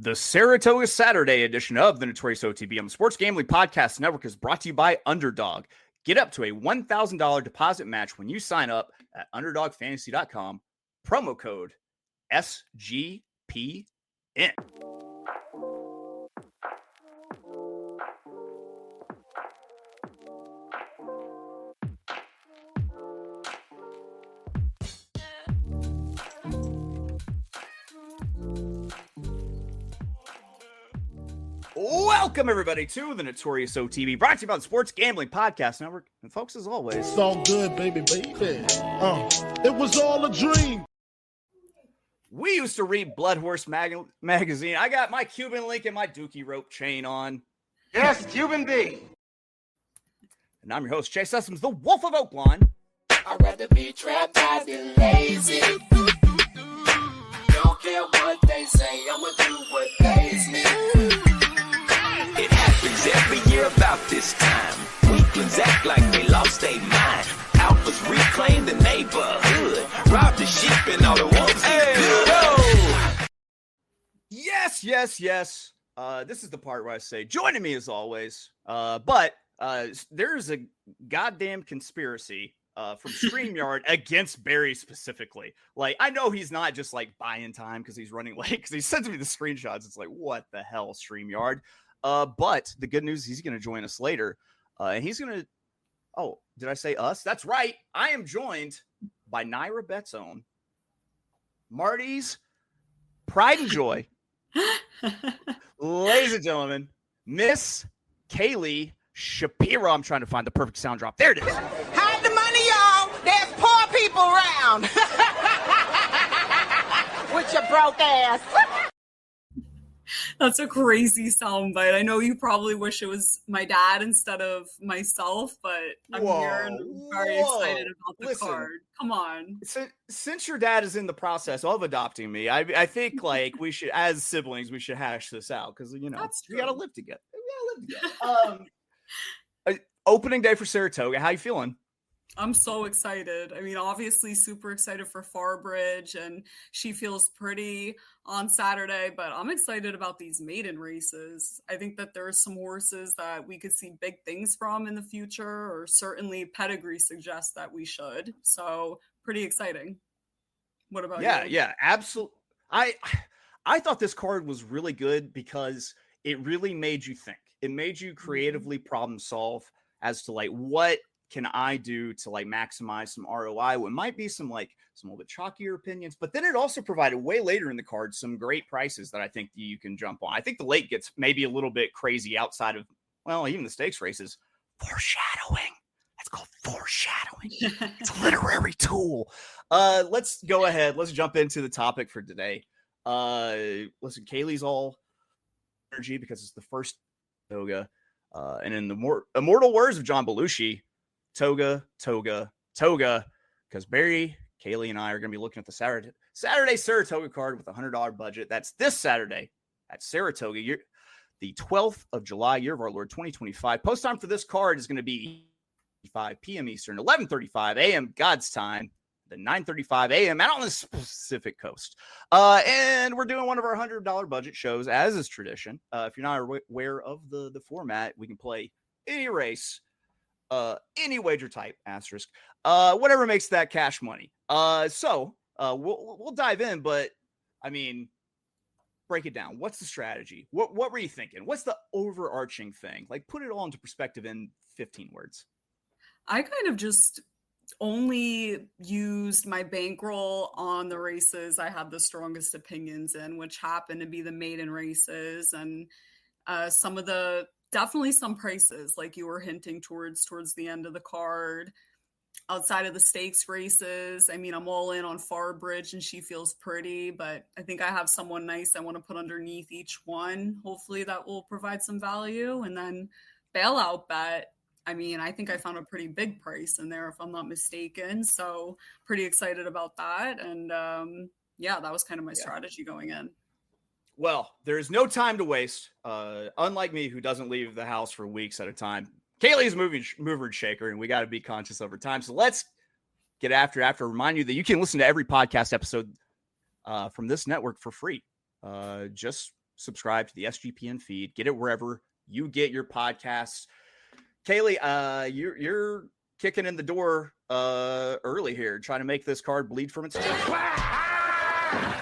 The Saratoga Saturday edition of the Notorious OTB on the Sports Gambling Podcast Network is brought to you by Underdog. Get up to a $1,000 deposit match when you sign up at UnderdogFantasy.com. Promo code SGPN. Welcome, everybody, to the Notorious OTB, brought to you by the Sports Gambling Podcast Network. And folks, as always, it's all good, baby. It was all a dream. We used to read Blood Horse magazine. I got my Cuban link and my Dookie rope chain on. Yes, Cuban B. And I'm your host, Chase Sessoms, the Wolf of Oaklawn. I'd rather be trapped than lazy. Don't care what they say, I'ma do what they say. It happens every year about this time. Weaklings act like they lost their mind. Alphas reclaim the neighborhood. Rob the sheep and all the wolves eat good. Yes. This is the part where I say, joining me as always. But there's a goddamn conspiracy from StreamYard against Barry specifically. Like, I know he's not just like buying time because he's running late, because he sends me the screenshots. It's like, what the hell, StreamYard? But the good news is he's going to join us later. And he's going to, oh, did I say us? That's right. I am joined by NYRA Bets own Marty's pride and joy. Ladies and gentlemen, Miss Kaylie Shapiro. I'm trying to find the perfect sound drop. There it is. Hide the money, y'all. There's poor people around. With your broke ass. That's a crazy soundbite. I know you probably wish it was my dad instead of myself, but I'm here and very excited about the card. Come on. Since your dad is in the process of adopting me, I think like we should, as siblings, we should hash this out because, you know, we got to live together. Opening day for Saratoga. How you feeling? I'm so excited. I mean, obviously super excited for Farbridge, and she feels pretty on Saturday, but I'm excited about these maiden races. I think that there are some horses that we could see big things from in the future, or certainly pedigree suggests that we should. So pretty exciting. What about you? Yeah, absolutely. I thought this card was really good because it really made you think. It made you creatively problem solve as to like, what can I do to like maximize some ROI? What might be some little bit chalkier opinions, but then it also provided way later in the card some great prices that I think you can jump on. I think the late gets maybe a little bit crazy outside of, well, even the stakes races. Foreshadowing. That's called foreshadowing. It's a literary tool. Let's go ahead. Let's jump into the topic for today. Listen, Kaylie's all energy because it's the first Toga. And in the more immortal words of John Belushi, Toga, because Barry, Kaylie, and I are going to be looking at the Saturday Saratoga card with a $100 budget. That's this Saturday at Saratoga, the 12th of July, year of our Lord, 2025. Post time for this card is going to be 5 p.m. Eastern, 11:35 a.m. God's time, the 9:35 a.m. out on the Pacific Coast. And we're doing one of our $100 budget shows, as is tradition. If you're not aware of the format, we can play any race, any wager type, asterisk, whatever makes that cash money. So we'll dive in, but I mean, break it down. What's the strategy? What were you thinking? What's the overarching thing? Like, put it all into perspective in 15 words. I kind of just only used my bankroll on the races I had the strongest opinions in, which happened to be the maiden races, and definitely some prices like you were hinting towards the end of the card. Outside of the stakes races, I mean, I'm all in on Farbridge and she feels pretty, but I think I have someone nice I want to put underneath each one. Hopefully that will provide some value. And then bailout bet, I mean, I think I found a pretty big price in there if I'm not mistaken. So pretty excited about that. And that was kind of my strategy going in. Well, there's no time to waste. Unlike me, who doesn't leave the house for weeks at a time, Kaylee's mover and shaker, and we got to be conscious over time. So let's get after it. I have to remind you that you can listen to every podcast episode from this network for free. Just subscribe to the SGPN feed. Get it wherever you get your podcasts. Kaylie, you're kicking in the door early here, trying to make this card bleed from its tail.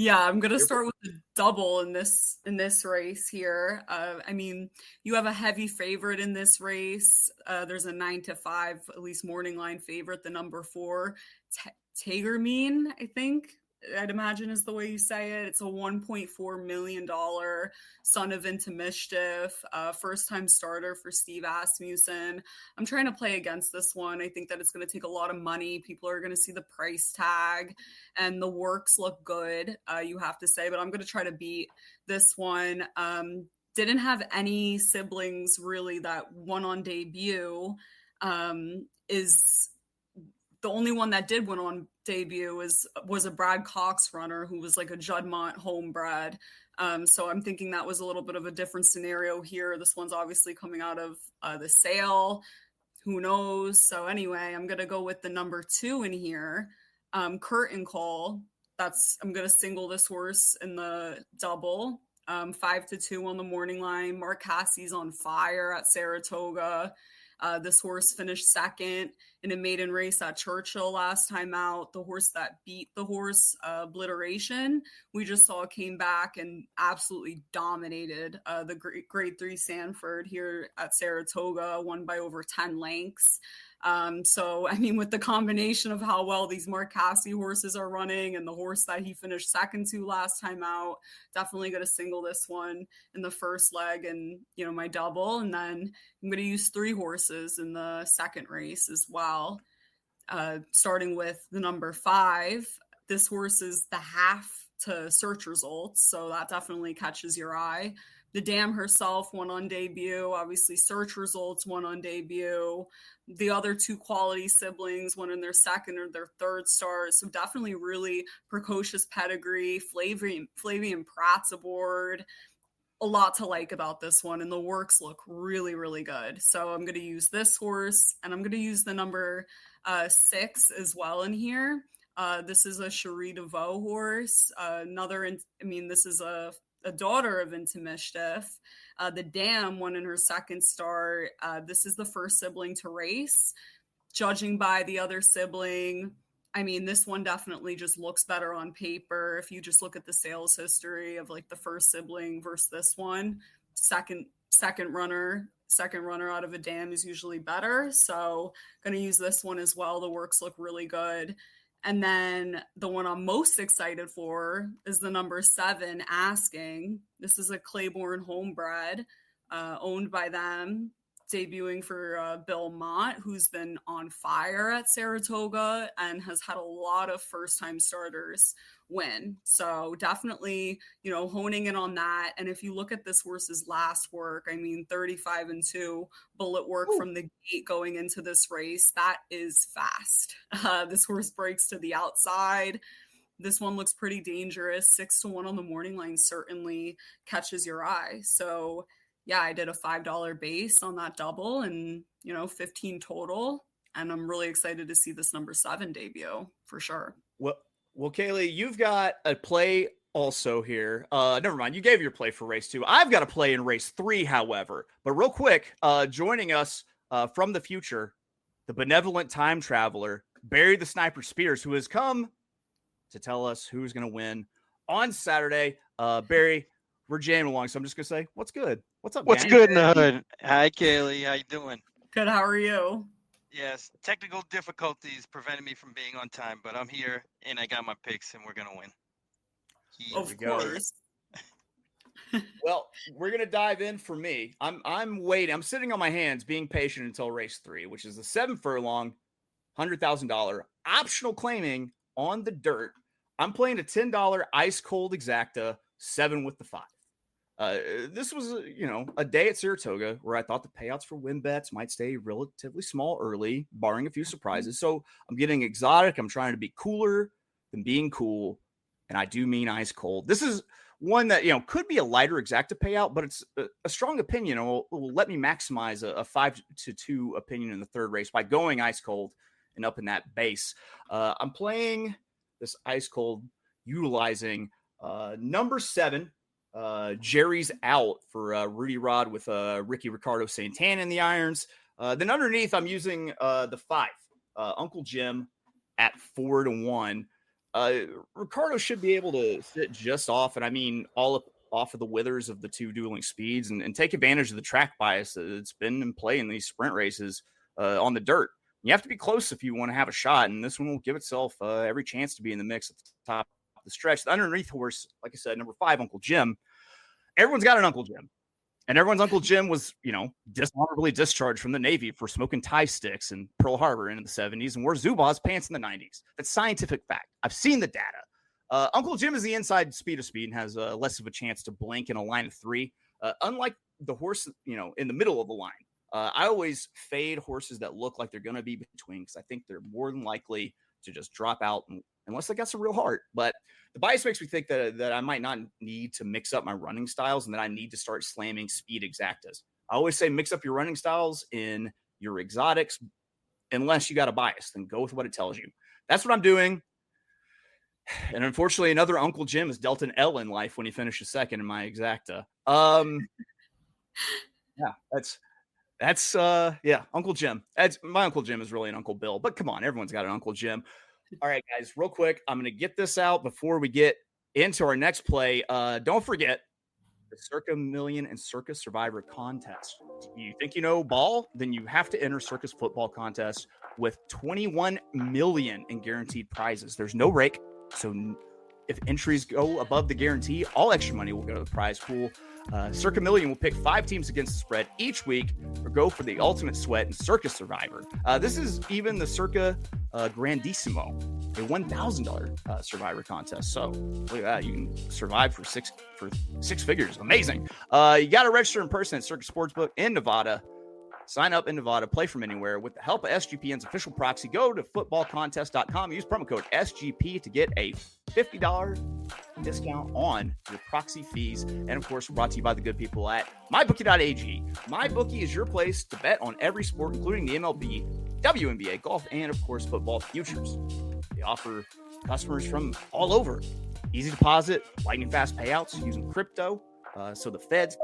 Yeah, I'm gonna start with the double in this race here. I mean, you have a heavy favorite in this race. There's a 9-5, at least morning line favorite, the number 4, Tagermean, I think. I'd imagine is the way you say it. It's a $1.4 million son of Into Mischief, first-time starter for Steve Asmussen. I'm trying to play against this one. I think that it's going to take a lot of money. People are going to see the price tag, and the works look good, you have to say, but I'm going to try to beat this one. Didn't have any siblings, really, that won on debut. Is the only one that did win on debut was a Brad Cox runner who was like a Juddmonte homebred. So I'm thinking that was a little bit of a different scenario here. This one's obviously coming out of the sale. Who knows? So anyway, I'm going to go with the number 2 in here. Curtain Call. I'm going to single this horse in the double. 5-2 on the morning line. Mark Cassie's on fire at Saratoga. This horse finished second in a maiden race at Churchill last time out. The horse that beat the horse, Obliteration, we just saw came back and absolutely dominated the grade 3 Sanford here at Saratoga, won by over 10 lengths. So, I mean, with the combination of how well these Mark Cassie horses are running and the horse that he finished second to last time out, definitely going to single this one in the first leg and, my double. And then I'm going to use 3 horses in the second race as well. Starting with the number 5. This horse is the half to search results, so that definitely catches your eye. The Dam herself won on debut. Obviously, Search Results won on debut. The other 2 quality siblings won in their second or their third start. So definitely really precocious pedigree. Flavian Pratt's aboard. A lot to like about this one, and the works look really, really good. So I'm going to use this horse, and I'm going to use the number 6 as well in here. This is a Cherie DeVoe horse. This is a daughter of Into Mischief. The Dam won in her second start. This is the first sibling to race. Judging by the other sibling, this one definitely just looks better on paper. If you just look at the sales history of like the first sibling versus this one, second runner out of a Dam is usually better. So going to use this one as well. The works look really good. And then the one I'm most excited for is the number 7, Asking. This is a Claiborne homebred owned by them, debuting for Bill Mott, who's been on fire at Saratoga and has had a lot of first-time starters win. So definitely, honing in on that. And if you look at this horse's last work, 35-2 bullet work from the gate going into this race, that is fast. This horse breaks to the outside. This one looks pretty dangerous. 6-1 on the morning line certainly catches your eye. So yeah, I did a $5 base on that double and, 15 total. And I'm really excited to see this number 7 debut for sure. Well, Kaylie, you've got a play also here. Never mind. You gave your play for race 2. I've got a play in race 3, however. But real quick, joining us from the future, the benevolent time traveler, Barry the Sniper Spears, who has come to tell us who's going to win on Saturday. Barry, we're jamming along, so I'm just going to say, what's good? What's up, What's gang? good in the hood? Hi, Kaylie. How you doing? Good. How are you? Yes, technical difficulties prevented me from being on time, but I'm here, and I got my picks, and we're going to win. Of course. Well, we're going to dive in for me. I'm waiting. I'm sitting on my hands being patient until race 3, which is the 7 furlong, $100,000 optional claiming on the dirt. I'm playing a $10 ice cold exacta, 7 with the 5. This was, a day at Saratoga where I thought the payouts for win bets might stay relatively small early, barring a few surprises. So I'm getting exotic. I'm trying to be cooler than being cool. And I do mean ice cold. This is one that, could be a lighter exacta payout, but it's a strong opinion. It will let me maximize a 5-2 opinion in the third race by going ice cold and up in that base. I'm playing this ice cold utilizing Number 7, Jerry's out for Rudy Rod with Ricky Ricardo Santana in the irons. Then underneath, I'm using the 5, Uncle Jim at 4-1. Ricardo should be able to sit just off, and I mean all off of the withers of the two dueling speeds and take advantage of the track bias that's been in play in these sprint races on the dirt. You have to be close if you want to have a shot, and this one will give itself every chance to be in the mix at the top of the stretch. The underneath horse, like I said, number 5, Uncle Jim. Everyone's got an Uncle Jim. And everyone's Uncle Jim was, dishonorably discharged from the Navy for smoking tie sticks in Pearl Harbor in the 70s and wore Zubaz pants in the 90s. That's scientific fact. I've seen the data. Uncle Jim is the inside speed of speed and has less of a chance to blink in a line of 3. Unlike the horse, in the middle of the line. I always fade horses that look like they're going to be between because I think they're more than likely to just drop out unless they got some real heart. But the bias makes me think that I might not need to mix up my running styles and that I need to start slamming speed exactas. I always say mix up your running styles in your exotics unless you got a bias. Then go with what it tells you. That's what I'm doing. And unfortunately, another Uncle Jim has dealt an L in life when he finishes second in my exacta. That's Uncle Jim. My Uncle Jim is really an Uncle Bill, but come on, everyone's got an Uncle Jim. All right, guys, real quick, I'm going to get this out before we get into our next play. Don't forget the Circa Million and Circa Survivor contest. You think you know ball? Then you have to enter Circus Football Contest with 21 million in guaranteed prizes. There's no rake, so if entries go above the guarantee, all extra money will go to the prize pool. Circa Million will pick 5 teams against the spread each week or go for the ultimate sweat and Circus Survivor. This is even the Circa Grandissimo, a $1,000 Survivor contest. So look at that. You can survive for six figures. Amazing. You got to register in person at Circus Sportsbook in Nevada. Sign up in Nevada, play from anywhere. With the help of SGPN's official proxy, go to footballcontest.com. Use promo code SGP to get a $50 discount on your proxy fees. And, of course, brought to you by the good people at MyBookie.ag. MyBookie is your place to bet on every sport, including the MLB, WNBA, golf, and, of course, football futures. They offer customers from all over easy deposit, lightning fast payouts using crypto, so the feds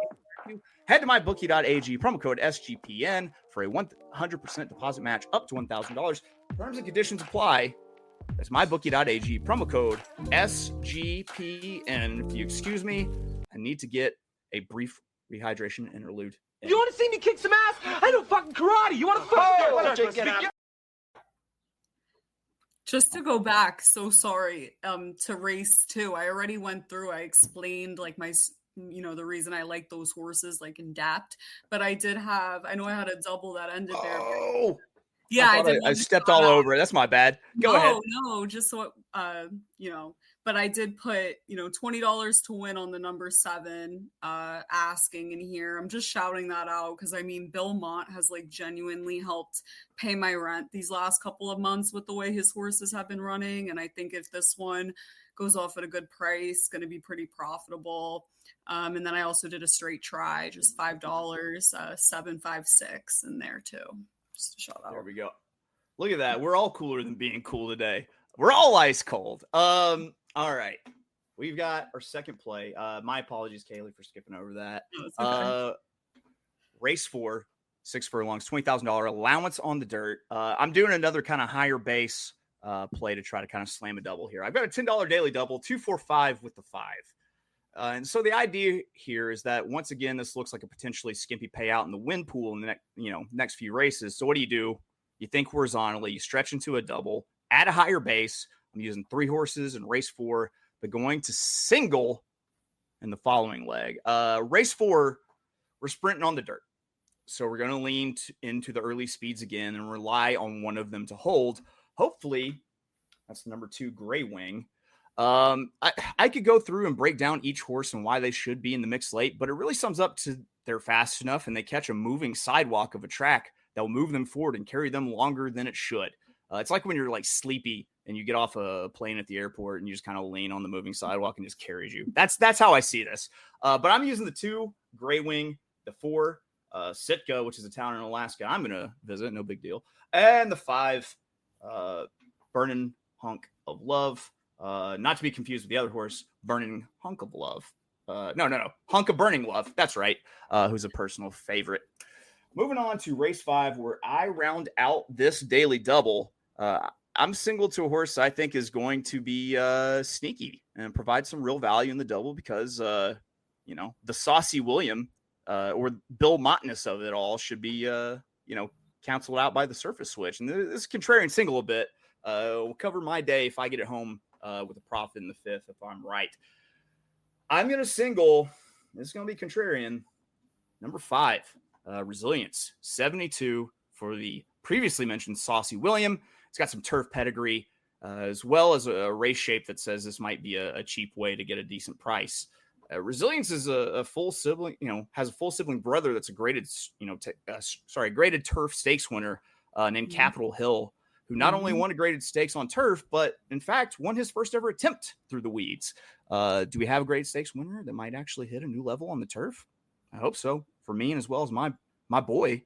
you. Head to mybookie.ag, promo code SGPN for a 100% deposit match up to $1,000. Terms and conditions apply. That's mybookie.ag, promo code SGPN. If you excuse me, I need to get a brief rehydration interlude. You want to see me kick some ass? I know fucking karate. You want to fucking Just to go back, so sorry, to race 2. I already went through, I explained like my the reason I like those horses like in Dapt, but I know I had a double that ended there. Oh, yeah, I stepped all over it. That's my bad. Go ahead. No, just so but I did put $20 to win on the number 7 asking in here. I'm just shouting that out because I mean Bill Mott has like genuinely helped pay my rent these last couple of months with the way his horses have been running, and I think if this one goes off at a good price, going to be pretty profitable. And then I also did a straight try, just $5, 756 in there too. Just a shout out. There we go. Look at that. We're all cooler than being cool today. We're all ice cold. All right. We've got our second play. My apologies, Kaylie, for skipping over that. No, okay. Race 4, 6 furlongs, $20,000 allowance on the dirt. I'm doing another kind of higher base play to try to kind of slam a double here. I've got a $10 daily double, 245 with the 5. And so the idea here is that once again, this looks like a potentially skimpy payout in the win pool in the next few races. So what do? You think horizontally, you stretch into a double, add a higher base. I'm using 3 horses in race 4, but going to single in the following leg. Race 4, we're sprinting on the dirt. So we're going to lean into the early speeds again and rely on one of them to hold. Hopefully, that's the number 2 Gray Wing. I could go through and break down each horse and why they should be in the mix late, but it really sums up to they're fast enough and they catch a moving sidewalk of a track that will move them forward and carry them longer than it should. It's like when you're like sleepy and you get off a plane at the airport and you just kind of lean on the moving sidewalk and just carries you. That's how I see this. But I'm using the 2 Gray Wing, the 4 Sitka, which is a town in Alaska I'm going to visit, no big deal, and the 5 Burning Hunk of Love. Not to be confused with the other horse, Burning Hunk of Love. No. Hunk of Burning Love. That's right. Who's a personal favorite. Moving on to race 5, where I round out this daily double. I'm single to a horse I think is going to be sneaky and provide some real value in the double because, the Saucy William or Bill Mottness of it all should be, canceled out by the surface switch. And this is contrarian single a bit. Will cover my day if I get it home with a profit in the 5th, if I'm right. I'm going to single. This is going to be contrarian. Number 5, Resilience, 72 for the previously mentioned Saucy William. It's got some turf pedigree, as well as a race shape that says this might be a cheap way to get a decent price. Resilience is a full sibling, has a full sibling brother that's a graded, graded turf stakes winner named Capitol Hill, who not only won a graded stakes on turf, but in fact won his first ever attempt through the weeds. Do we have a graded stakes winner that might actually hit a new level on the turf? I hope so, for me and as well as my boy,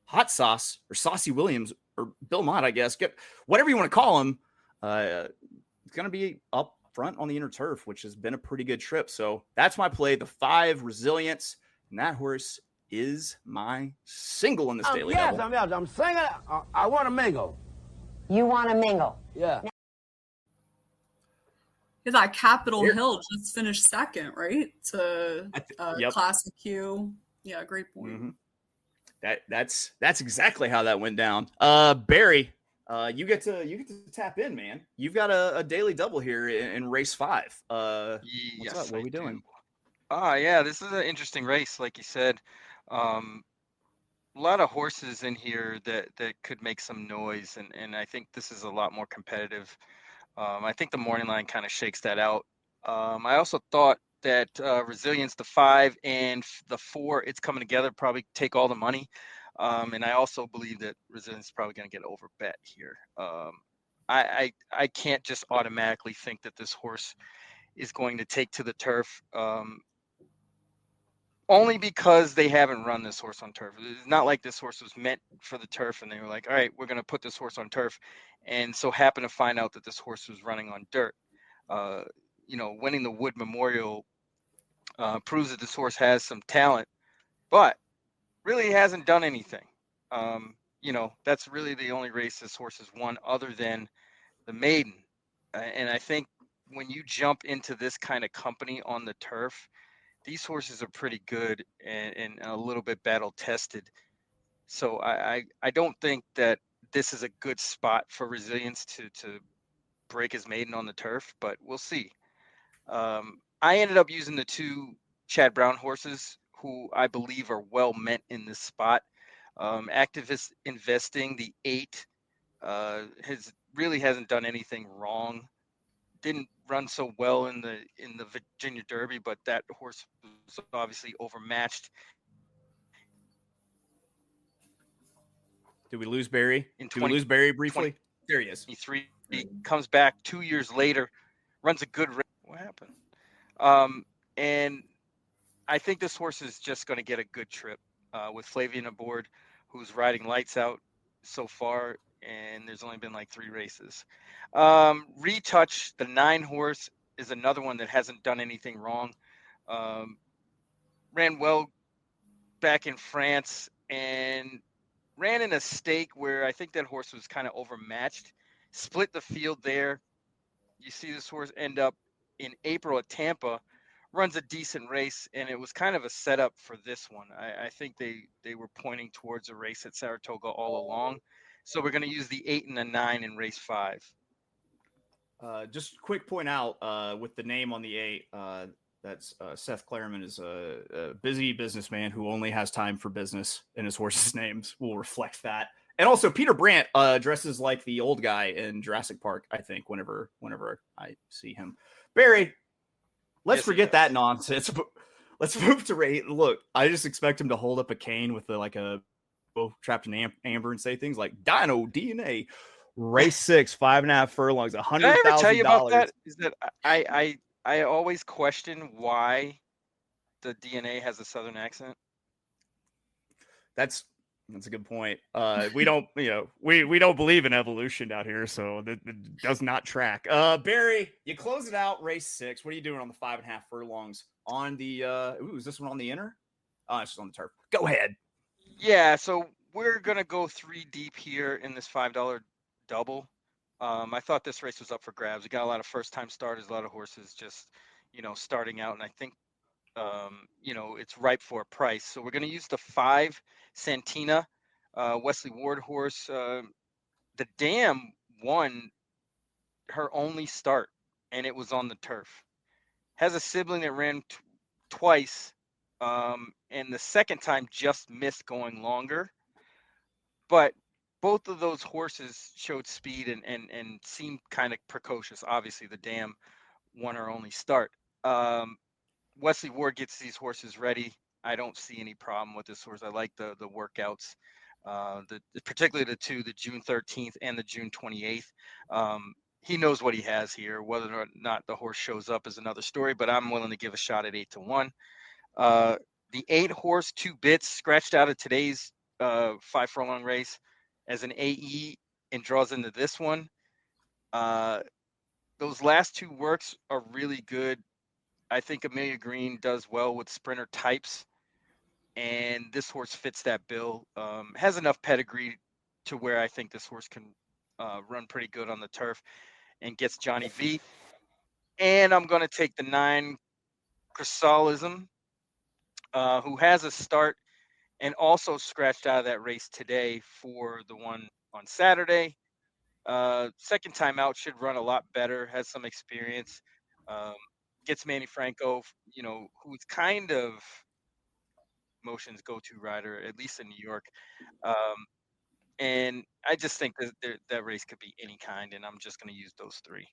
Hot Sauce, or Saucy Williams, or Bill Mott, I guess. Get whatever you want to call him. It's going to be up front on the inner turf, which has been a pretty good trip. So that's my play, the 5 Resilience, and that horse is my single in this daily double. I'm singing. I want to mingle. You want to mingle? Yeah. Yeah, that Capitol Hill just finished second, right? To Yep. Classic Q. Yeah, great point. Mm-hmm. That's exactly how that went down. Barry, you get to tap in, man. You've got a daily double here in race 5. What's Yes, up? What are we doing? Yeah, this is an interesting race, like you said. A lot of horses in here that could make some noise, and I think this is a lot more competitive. I think the morning line kind of shakes that out. I also thought that Resilience, the 5 and the 4, it's coming together, probably take all the money. And I also believe that Resilience is probably going to get overbet here. I can't just automatically think that this horse is going to take to the turf. Only because they haven't run this horse on turf. It's not like this horse was meant for the turf and they were like, all right, we're going to put this horse on turf. And so happen to find out that this horse was running on dirt. Winning the Wood Memorial proves that this horse has some talent, but really hasn't done anything. That's really the only race this horse has won other than the maiden. And I think when you jump into this kind of company on the turf, these horses are pretty good and a little bit battle tested. So I don't think that this is a good spot for Resilience to break his maiden on the turf, but we'll see. I ended up using the 2 Chad Brown horses, who I believe are well meant in this spot. Activist Investing, the 8, hasn't done anything wrong. Didn't run so well in the Virginia Derby, but that horse was obviously overmatched. Did we lose Barry? Did we lose Barry briefly? There he is. He comes back 2 years later, runs a good race. What happened? And I think this horse is just going to get a good trip with Flavian aboard, who's riding lights out so far, and there's only been like 3 races. Retouch, the 9 horse, is another one that hasn't done anything wrong. Ran well back in France and ran in a stake where I think that horse was kind of overmatched. Split the field there. You see this horse end up in April at Tampa, runs a decent race, and it was kind of a setup for this one. I think they were pointing towards a race at Saratoga all along. So we're going to use the 8 and the 9 in race 5. Just quick point out with the name on the 8, that's Seth Clareman is a busy businessman who only has time for business, and his horses' names will reflect that. And also Peter Brandt dresses like the old guy in Jurassic Park, I think, whenever I see him. Barry, let's forget that nonsense. Let's move to Ray. Look, I just expect him to hold up a cane with a trapped in amber and say things like Dino DNA. Race 6, 5.5 furlongs, $100,000. Did I ever tell you about that? Is that I always question why the DNA has a Southern accent. That's That's a good point. We don't, we don't believe in evolution out here, so that does not track. Barry, you close it out, race 6. What are you doing on the 5.5 furlongs? On the is this one on the inner? Oh, it's just on the turf. Go ahead. Yeah, so we're gonna go 3 deep here in this $5 double. I thought this race was up for grabs. We got a lot of first-time starters, a lot of horses just, starting out, and I think, it's ripe for a price. So we're gonna use the 5 Santina, Wesley Ward horse. The Dam won her only start, and it was on the turf. Has a sibling that ran twice, and the second time just missed going longer. But both of those horses showed speed and seemed kind of precocious. Obviously, the Dam won her only start. Wesley Ward gets these horses ready. I don't see any problem with this horse. I like the workouts, particularly the 2, the June 13th and the June 28th. He knows what he has here. Whether or not the horse shows up is another story, but I'm willing to give a shot at 8-1. The 8 horse 2 bits scratched out of today's 5 furlong race as an AE and draws into this one. Those last 2 works are really good. I think Amelia Green does well with sprinter types, and this horse fits that bill. Has enough pedigree to where I think this horse can run pretty good on the turf and gets Johnny V. And I'm going to take the 9 Chrysalism, who has a start and also scratched out of that race today for the one on Saturday. Second time out, should run a lot better, has some experience. Gets Manny Franco, who's kind of Motion's go-to rider, at least in New York. And I just think that race could be any kind, and I'm just going to use those 3.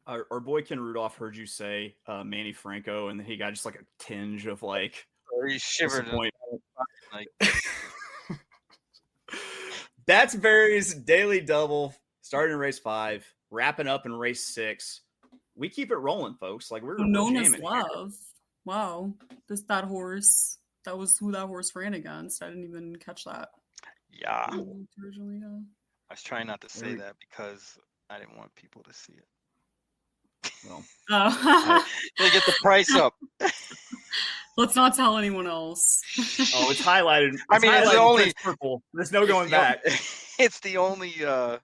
Our boy Ken Rudolph heard you say Manny Franco, and then he got just like a tinge of like. He shivered. Like. That's Barry's daily double, starting in race 5, wrapping up in race 6. We keep it rolling, folks. Like we're known as jamming Love. here. Wow, that horse. That was who that horse ran against. I didn't even catch that. Yeah. Originally, yeah. I was trying not to say that because I didn't want people to see it. Well, they get the price up. Let's not tell anyone else. Oh, it's highlighted. It's the only purple. There's no going back. It's the only, the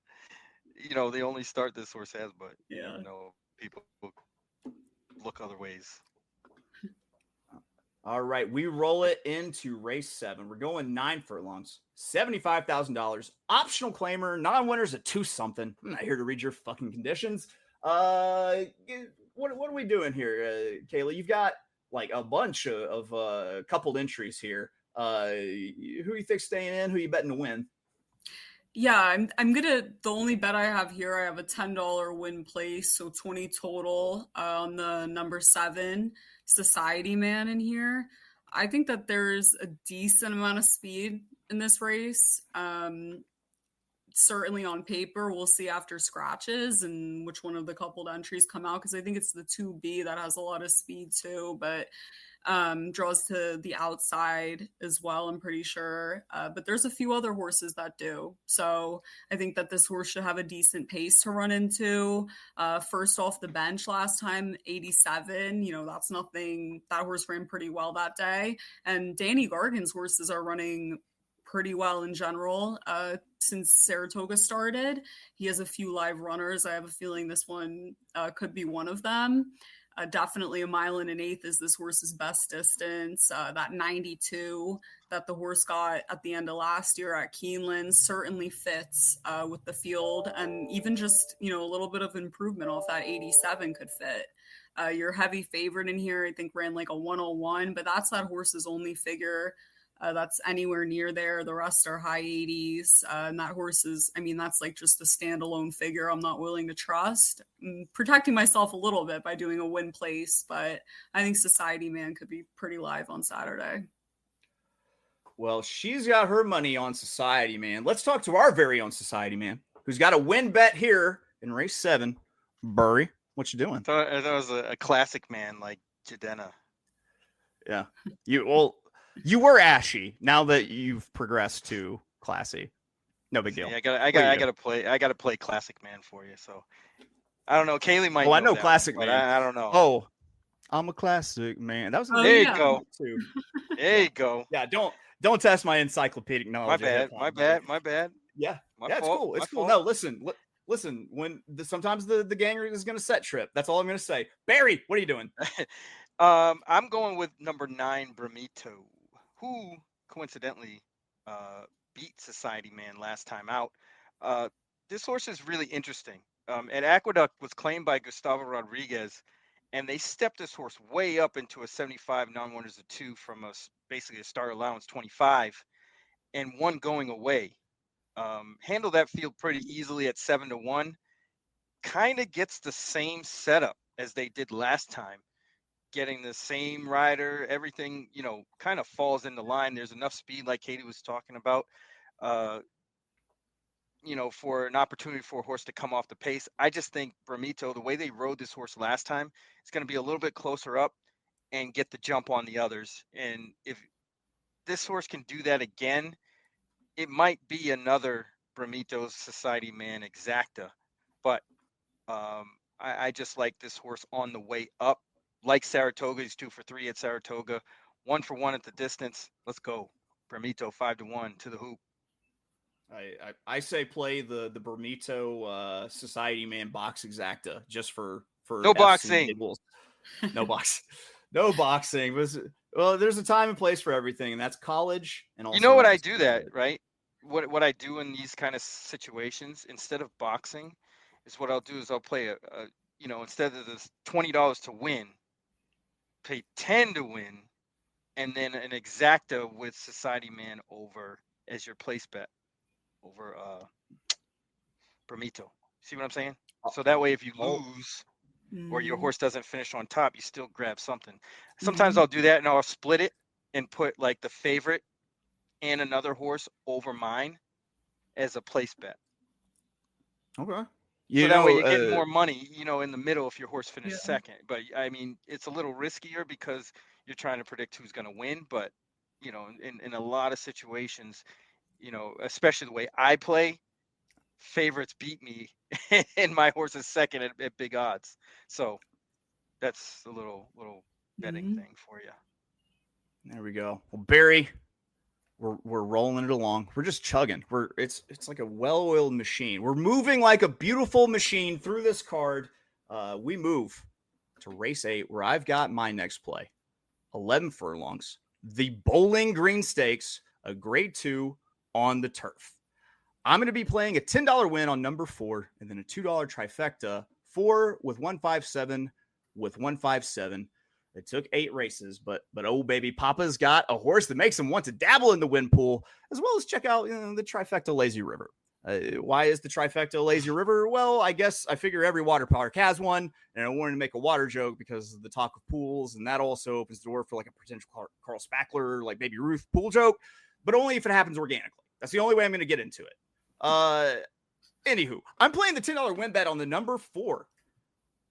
only start this horse has. But people look other ways. All right, we roll it into race 7. We're going 9 furlongs, $75,000. Optional claimer, non-winners at 2-something. I'm not here to read your fucking conditions. What are we doing here, Kaylie? You've got like a bunch of coupled entries here. Who you think staying in? Who you betting to win? Yeah, I'm gonna. The only bet I have here, I have a $10 win place, so 20 total on the number 7 Society Man in here. I think that there's a decent amount of speed in this race. Certainly on paper, we'll see after scratches and which one of the coupled entries come out, because I think it's the 2B that has a lot of speed too, but draws to the outside as well, I'm pretty sure. But there's a few other horses that do. So I think that this horse should have a decent pace to run into. First off the bench last time, 87, that's nothing. That horse ran pretty well that day. And Danny Gargan's horses are running pretty well in general since Saratoga started. He has a few live runners. I have a feeling this one could be one of them. Definitely 1 1/8 is this horse's best distance. That 92 that the horse got at the end of last year at Keeneland certainly fits with the field, and even just a little bit of improvement off that 87 could fit. Your heavy favorite in here, I think, ran like a 101, but that's that horse's only figure that's anywhere near there. The rest are high 80s. And that horse is, that's like just a standalone figure I'm not willing to trust. I'm protecting myself a little bit by doing a win place, but I think Society Man could be pretty live on Saturday. Well, she's got her money on Society Man. Let's talk to our very own Society Man, who's got a win bet here in race 7. Burry, what you doing? I thought it was a classic man like Jadena. Yeah. You were ashy. Now that you've progressed to classy, no big deal. I gotta play classic man for you. So I don't know. Kaylie might. I know that classic one, man. I don't know. Oh, I'm a classic man. That was there you go. There you go. Yeah, don't test my encyclopedic knowledge. My bad. Yeah, my it's fault, cool. It's cool. fault. No, listen. When sometimes the gang is going to set trip. That's all I'm going to say. Barry, what are you doing? I'm going with number 9, Bramito, who coincidentally beat Society Man last time out. This horse is really interesting. And Aqueduct was claimed by Gustavo Rodriguez, and they stepped this horse way up into a 75 non-winners of 2 from basically a start allowance 25, and one going away. Handled that field pretty easily at 7-1. Kind of gets the same setup as they did last time, getting the same rider. Everything, kind of falls into line. There's enough speed, like Katie was talking about, for an opportunity for a horse to come off the pace. I just think Bramito, the way they rode this horse last time, it's going to be a little bit closer up and get the jump on the others. And if this horse can do that again, it might be another Bramito's Society Man exacta. But I just like this horse on the way up. Like Saratoga, he's 2 for 3 at Saratoga, 1 for 1 at the distance. Let's go. Bramito 5-1 to the hoop. I say play the Bramito Society Man box exacta just for no boxing. No box. No boxing. Well, there's a time and place for everything, and that's college. And also what I do that, right? What I do in these kind of situations, instead of boxing, is what I'll do is I'll play instead of this $20 to win, pay 10 to win, and then an exacta with Society Man over as your place bet over Bramito. See what I'm saying? So that way, if you lose or your horse doesn't finish on top, you still grab something. Sometimes I'll do that and I'll split it and put like the favorite and another horse over mine as a place bet. Okay. So that way you get more money, in the middle if your horse finishes second. But I mean, it's a little riskier because you're trying to predict who's going to win. But, in a lot of situations, especially the way I play, favorites beat me and my horse is second at big odds. So that's a little betting thing for you. There we go. Well, Barry, we're rolling it along. We're just chugging. It's like a well-oiled machine. We're moving like a beautiful machine through this card. We move to race 8, where I've got my next play. 11 furlongs. The Bowling Green Stakes, a grade 2 on the turf. I'm going to be playing a $10 win on number 4, and then a $2 trifecta, 4 with 157 with 157. It took 8 races, but oh baby, Papa's got a horse that makes him want to dabble in the win pool, as well as check out the trifecta Lazy River. Why is the trifecta Lazy River? Well, I guess I figure every water park has one, and I wanted to make a water joke because of the talk of pools, and that also opens the door for like a potential Carl Spackler, like Baby Ruth pool joke, but only if it happens organically. That's the only way I'm going to get into it. Anywho, I'm playing the $10 win bet on the number 4.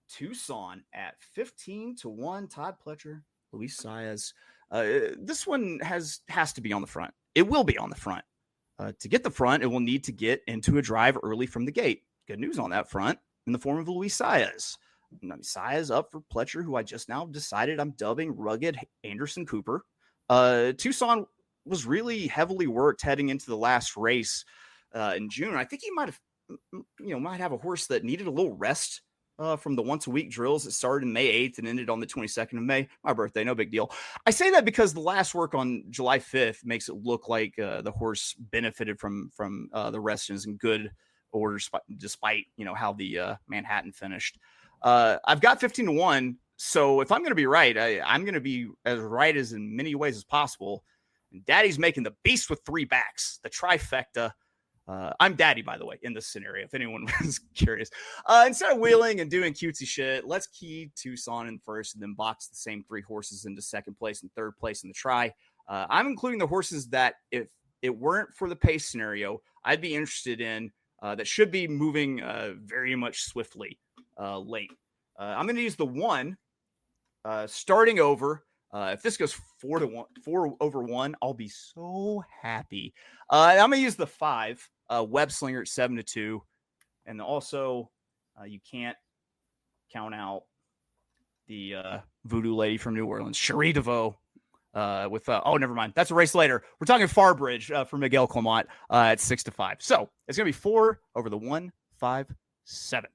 Tucson at 15-1. Todd Pletcher, Luis Saez. This one has to be on the front. It will be on the front. To get the front, it will need to get into a drive early from the gate. Good news on that front in the form of Luis Saez. Saez up for Pletcher, who I just now decided I'm dubbing Rugged Anderson Cooper. Tucson was really heavily worked heading into the last race in June. I think he might have a horse that needed a little rest from the once a week drills that started May 8th and ended on the 22nd of May. My birthday, no big deal. I say that because the last work on July 5th makes it look like the horse benefited from the rest and is in good order despite how the Manhattan finished. I've got 15-1. So if I'm going to be right, I'm going to be as right as in many ways as possible. And Daddy's making the beast with 3 backs, the trifecta. I'm Daddy, by the way, in this scenario, if anyone was curious. Instead of wheeling and doing cutesy shit, let's key Tucson in first and then box the same 3 horses into second place and third place in the try. I'm including the horses that, if it weren't for the pace scenario, I'd be interested in that should be moving very much swiftly late. I'm going to use the 1 starting over If this goes 4-1, I'll be so happy. I'm gonna use the 5, Web Slinger at 7-2, and also you can't count out the voodoo lady from New Orleans, Cherie DeVoe. With never mind. That's a race later. We're talking Farbridge for Miguel Clement at 6-5. So it's gonna be 4 over the 1, 5, 7.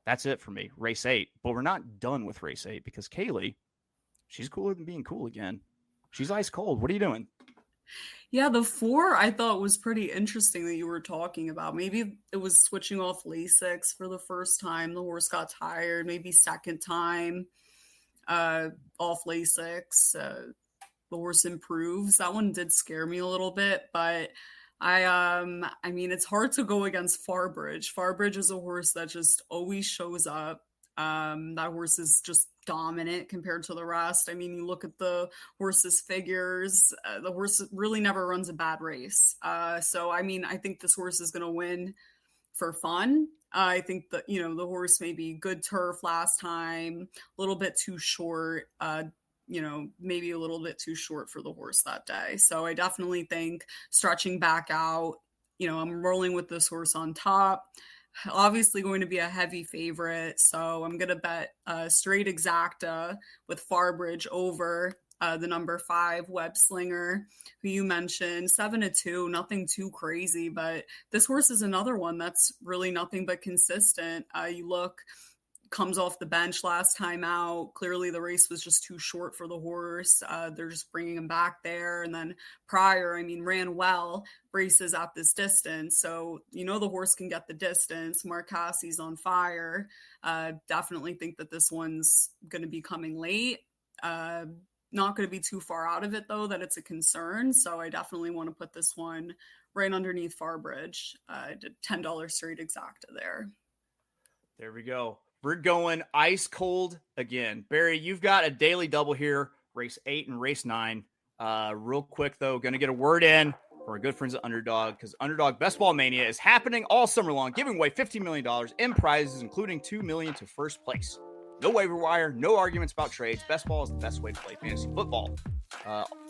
That's it for me. Race 8, but we're not done with race 8 because Kaylie, she's cooler than being cool again. She's ice cold. What are you doing? Yeah, the 4 I thought was pretty interesting that you were talking about. Maybe it was switching off Lasix for the first time. The horse got tired. Maybe second time. Off Lasix, the horse improves. That one did scare me a little bit, but I mean, it's hard to go against Farbridge. Farbridge is a horse that just always shows up. That horse is just dominant compared to the rest. I mean, you look at the horse's figures, the horse really never runs a bad race. So, I mean, I think this horse is going to win for fun. I think that, the horse may be good turf last time, a little bit too short, maybe a little bit too short for the horse that day. So I definitely think stretching back out, I'm rolling with this horse on top. Obviously going to be a heavy favorite. So I'm going to bet straight exacta with Farbridge over the number 5 Web Slinger, who you mentioned, 7-2, nothing too crazy, but this horse is another one that's really nothing but consistent. You look, comes off the bench last time out. Clearly the race was just too short for the horse. They're just bringing him back there. And then prior, ran well, races at this distance. So, the horse can get the distance. Mark Cassie's on fire. Definitely think that this one's going to be coming late. Not going to be too far out of it, though, that it's a concern. So I definitely want to put this one right underneath Farbridge. I did $10 straight exacta there. There we go. We're going ice cold again. Barry, you've got a daily double here, race 8 and race 9. Real quick, though, going to get a word in for our good friends at Underdog, because Underdog Best Ball Mania is happening all summer long, giving away $15 million in prizes, including $2 million to first place. No waiver wire, no arguments about trades. Best ball is the best way to play fantasy football.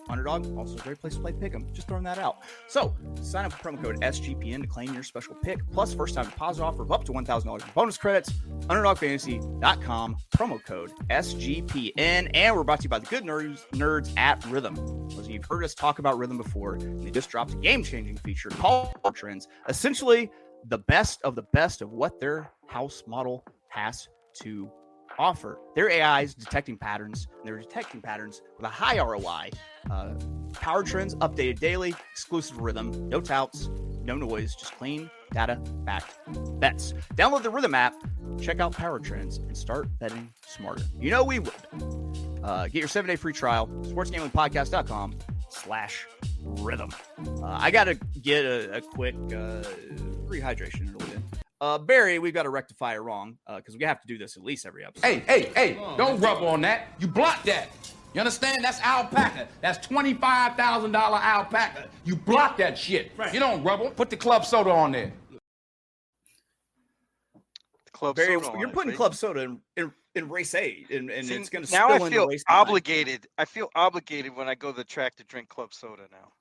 Underdog, also a great place to play Pick'em. Just throwing that out. So, sign up with promo code SGPN to claim your special pick, plus first-time deposit offer of up to $1,000 in bonus credits. UnderdogFantasy.com, promo code SGPN. And we're brought to you by the good nerds at Rhythm. Listen, you've heard us talk about Rhythm before. They just dropped a game-changing feature called Trends. Essentially, the best of what their house model has to offer. Their AI is detecting patterns, and they're detecting patterns with a high ROI. Power trends updated daily, exclusive Rhythm, no touts, no noise, just clean data-backed bets. Download the Rhythm app, check out Power Trends, and start betting smarter. We would. Get your 7-day free trial, sportsgamblingpodcast.com/rhythm. I got to get a quick rehydration in a little bit. Barry, we've got to rectify it wrong because we have to do this at least every episode. Hey, don't rub on that. You block that. You understand? That's alpaca. That's $25,000 alpaca. You block that shit. Right. You don't rub on. Put the club soda on there. Barry, you're putting club soda in race 8, and see, it's going to now spill I feel into race obligated. 9. I feel obligated when I go to the track to drink club soda now.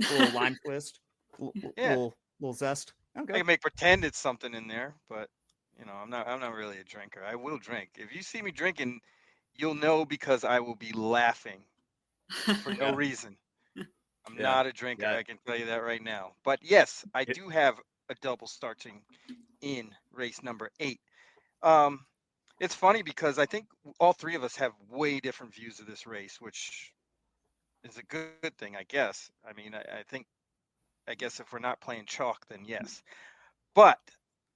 A little lime twist, little zest. Okay. I can make pretend it's something in there, but I'm not really a drinker. I will drink. If you see me drinking, you'll know because I will be laughing for no reason. I'm not a drinker. I can tell you that right now. But yes, I do have a double starting in race number 8. It's funny because I think all three of us have way different views of this race, which is a good thing, I guess. I guess if we're not playing chalk, then yes. But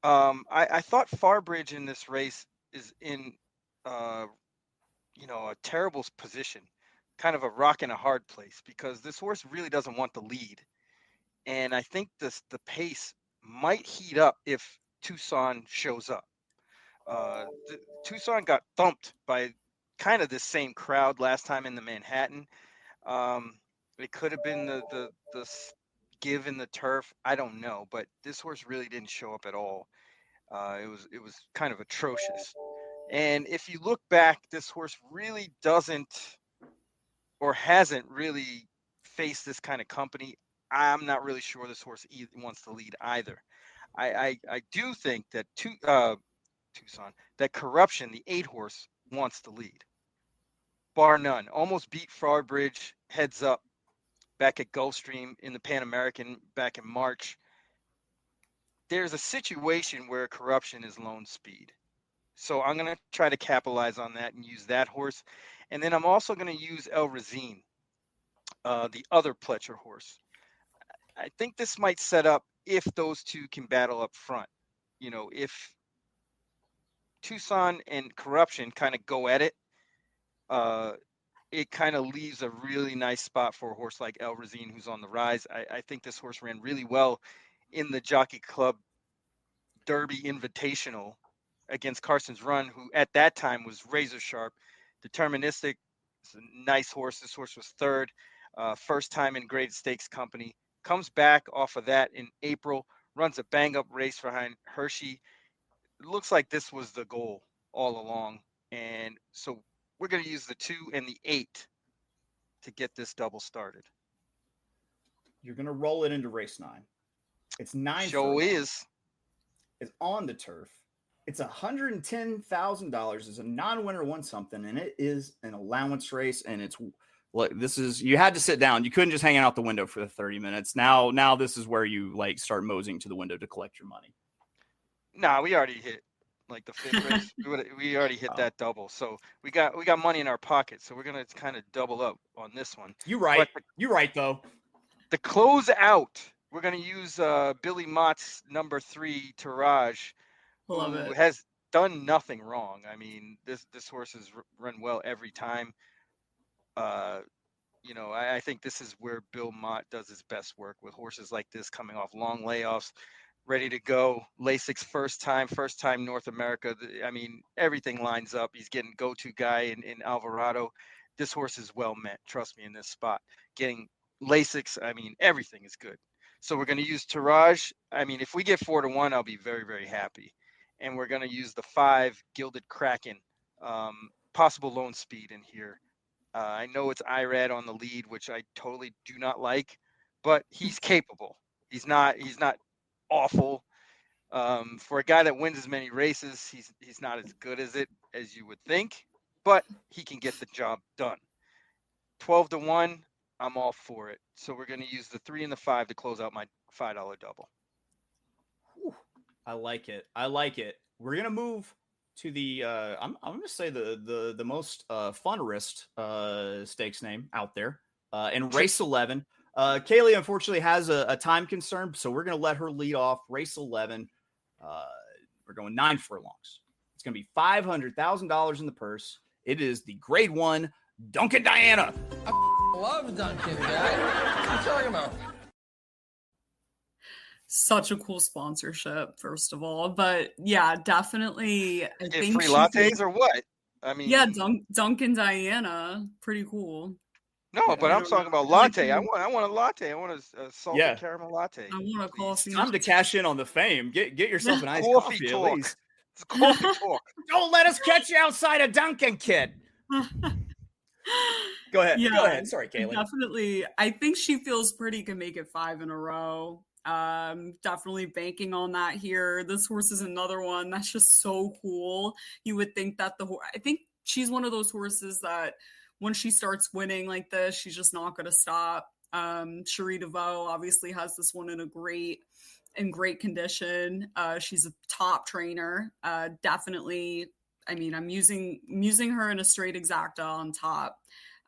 I thought Farbridge in this race is in a terrible position, kind of a rock and a hard place, because this horse really doesn't want the lead. And I think the pace might heat up if Tucson shows up. Tucson got thumped by kind of the same crowd last time in the Manhattan. It could have been the give in the turf. I don't know, but this horse really didn't show up at all. It was kind of atrocious. And if you look back, this horse really doesn't or hasn't really faced this kind of company. I'm not really sure this horse wants to lead either. I do think that Tucson, that Corruption, the 8 horse, wants to lead. Bar none. Almost beat Frarbridge heads up back at Gulfstream in the Pan American back in March. There's a situation where Corruption is lone speed. So I'm going to try to capitalize on that and use that horse. And then I'm also going to use El Razine, the other Pletcher horse. I think this might set up if those two can battle up front. You know, if Tucson and Corruption kind of go at it, it kind of leaves a really nice spot for a horse like El Razine, who's on the rise. I think this horse ran really well in the Jockey Club Derby Invitational against Carson's Run, who at that time was razor sharp, deterministic. It's a nice horse. This horse was third, first time in graded stakes company. Comes back off of that in April, runs a bang-up race behind Hershey. It looks like this was the goal all along. And so we're going to use the 2 and the 8 to get this double started. You're going to roll it into race 9. It's 9. Show is. It's on the turf. It's $110,000. It's a non-winner won something, and it is an allowance race. And it's look, this is, you had to sit down. You couldn't just hang out the window for the 30 minutes. Now this is where you like start moseying to the window to collect your money. Nah, we already hit like the 5th race. We already hit that double. So we got money in our pocket. So we're gonna kind of double up on this one. You're right. You're right though. The close out, we're gonna use Billy Mott's number 3 Tirage, who has done nothing wrong. I mean, this horse has run well every time. You know, I think this is where Bill Mott does his best work with horses like this coming off long layoffs, ready to go. Lasix first time North America. I mean, everything lines up. He's getting go-to guy in Alvarado. This horse is well met. Trust me, in this spot. Getting Lasix, I mean, everything is good. So we're going to use Tirage. I mean, if we get 4-1, I'll be very, very happy. And we're going to use the 5 Gilded Kraken, possible lone speed in here. I know it's IRAD on the lead, which I totally do not like, but he's capable. He's not awful. For a guy that wins as many races, he's not as good as you would think, but he can get the job done. 12-1, I'm all for it. So we're going to use the 3 and the 5 to close out my $5 double. I like it. We're going to move to the I'm going to say the most funnerest stakes name out there in race 11. Kaylie unfortunately has a time concern, so we're going to let her lead off race 11. We're going 9 furlongs. It's going to be $500,000 in the purse. It is the grade 1 Dunkin Diana. I love Dunkin, guy. What are you talking about? Such a cool sponsorship, first of all. But yeah, definitely. I think free lattes or what? I mean, yeah, Dunkin Diana, pretty cool. No, but I'm talking about latte. I want a latte. I want a salted caramel latte. I want a coffee. Time to cash in on the fame. Get yourself an iced coffee talk. at least. It's coffee talk. Don't let us catch you outside of Dunkin, kid. Go ahead. Yeah, Go ahead. Sorry, Kaylie. Definitely. I think she feels pretty can make it 5 in a row. Definitely banking on that here. This horse is another one that's just so cool. You would think that I think she's one of those horses that when she starts winning like this, she's just not going to stop. Cherie DeVoe obviously has this one in great condition. She's a top trainer. Definitely. I mean, I'm using her in a straight exacta on top.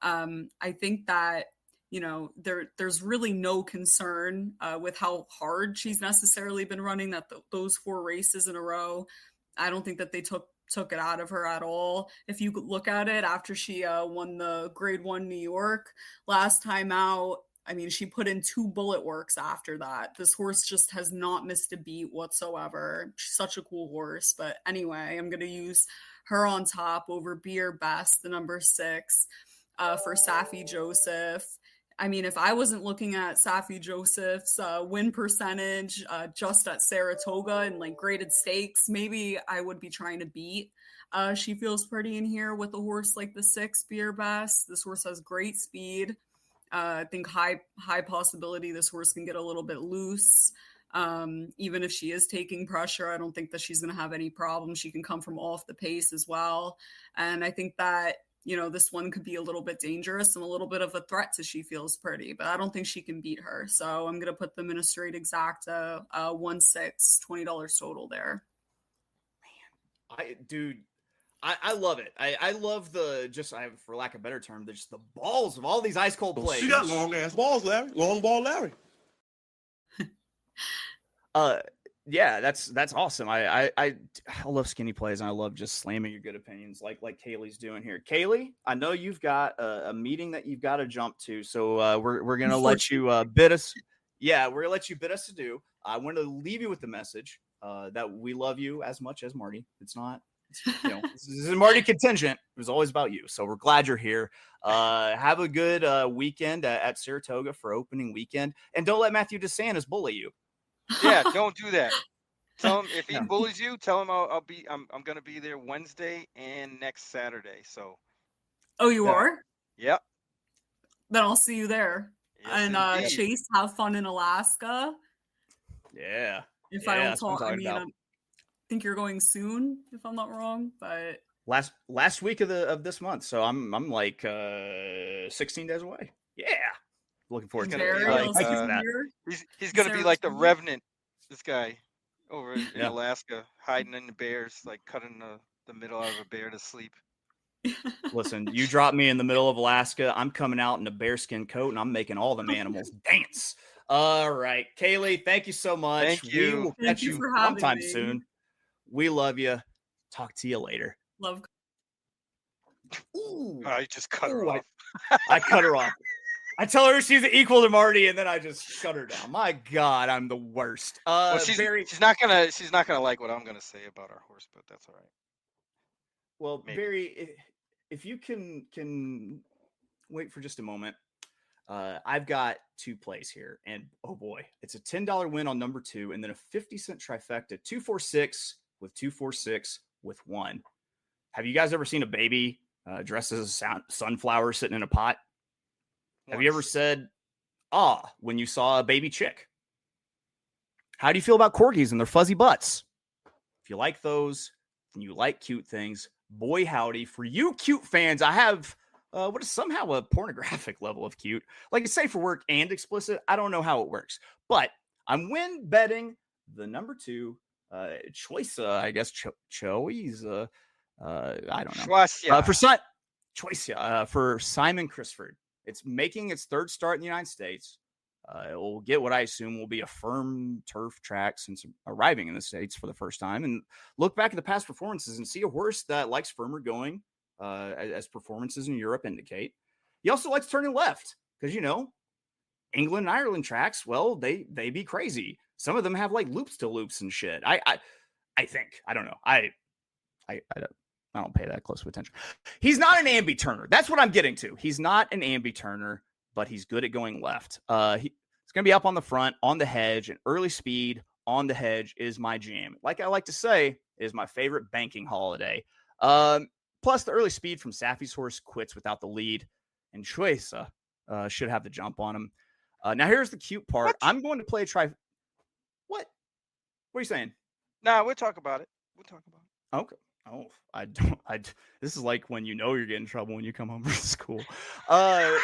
I think that, you know, there's really no concern with how hard she's necessarily been running those 4 races in a row. I don't think that they took it out of her at all. If you look at it after she won the grade 1 New York last time out, I mean, she put in 2 bullet works after that. This horse just has not missed a beat whatsoever. She's such a cool horse. But anyway, I'm going to use her on top over Be Your Best, the number 6, for Safi Joseph. I mean, if I wasn't looking at Safi Joseph's win percentage just at Saratoga and like graded stakes, maybe I would be trying to beat She feels pretty in here with a horse like the 6, Be Your Best. This horse has great speed. I think high possibility this horse can get a little bit loose. Even if she is taking pressure, I don't think that she's going to have any problem. She can come from off the pace as well. And I think that, this one could be a little bit dangerous and a little bit of a threat to She Feels Pretty, but I don't think she can beat her. So I'm going to put them in a straight exact 1-6, $20 total there. I love it. I love for lack of a better term, just the balls of all these ice cold plays. She got long ass balls, Larry. Long ball, Larry. Yeah, that's awesome. I love skinny plays, and I love just slamming your good opinions like Kaylie's doing here. Kaylie, I know you've got a meeting that you've got to jump to, so we're gonna let you bid us. Yeah, we're gonna let you bid us adieu. I want to leave you with the message that we love you as much as Marty. This is Marty contingent. It was always about you. So we're glad you're here. Have a good weekend at Saratoga for opening weekend. And don't let Matthew DeSantis bully you. Yeah, don't do that. Tell him if he bullies you, tell him I'm gonna be there Wednesday and next Saturday. So Oh, you are? Yep. Then I'll see you there. Yes, and Chase, have fun in Alaska. Yeah. If I don't talk, I think you're going soon, if I'm not wrong. But last week of this month, so I'm like 16 days away. Yeah, looking forward to it. He's gonna be like the Revenant. This guy over in Alaska, hiding in the bears, like cutting the middle out of a bear to sleep. Listen, you drop me in the middle of Alaska, I'm coming out in a bearskin coat and I'm making all them animals dance. All right, Kaylie, thank you so much. Thank you. We will catch you sometime soon. We love you. Talk to you later. Love. Ooh, I just cut her off. I cut her off. I tell her she's equal to Marty, and then I just shut her down. My God, I'm the worst. Well, she's not gonna like what I'm gonna say about our horse, but that's all right. Well, maybe. Barry, if you can wait for just a moment. I've got 2 plays here, and oh boy, it's a $10 win on number 2, and then a 50-cent trifecta, 246 with 246 with 1. Have you guys ever seen a baby dressed as a sunflower sitting in a pot? Once. Have you ever said, when you saw a baby chick? How do you feel about corgis and their fuzzy butts? If you like those, and you like cute things, boy howdy, for you cute fans, I have what is somehow a pornographic level of cute. Like it's safe for work and explicit. I don't know how it works, but I'm win betting the number 2 choice. I guess choice. I don't know. For Simon Crisford. It's making its 3rd start in the United States. It will get what I assume will be a firm turf track since arriving in the States for the first time, and look back at the past performances and see a horse that likes firmer going. As performances in Europe indicate. He also likes turning left because, England and Ireland tracks, well, they be crazy. Some of them have like loops to loops and shit. I think. I don't know. I don't pay that close of attention. He's not an ambi-turner. That's what I'm getting to. He's not an ambi-turner, but he's good at going left. He's going to be up on the front, on the hedge, and early speed on the hedge is my jam. Like I like to say, it is my favorite banking holiday. Plus, the early speed from Safi's horse quits without the lead, and Choice should have the jump on him. Now, here's the cute part. What? I'm going to play a What? What are you saying? Nah, we'll talk about it. Okay. Oh, this is like when you're getting in trouble when you come home from school. I'm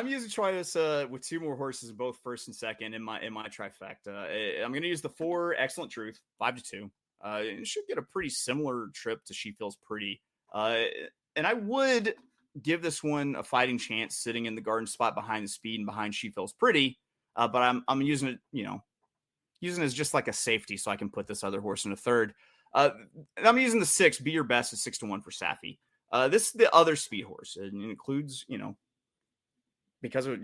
using Troyes with 2 more horses, both first and second in my trifecta. I'm going to use the 4 Excellent Truth, 5-2. It should get a pretty similar trip to She Feels Pretty. And I would give this one a fighting chance sitting in the garden spot behind the speed and behind She Feels Pretty. But I'm using it, using it as just like a safety so I can put this other horse in a third. I'm using the 6, Be Your Best, at 6-1 for Safi. This is the other speed horse. It includes, because of,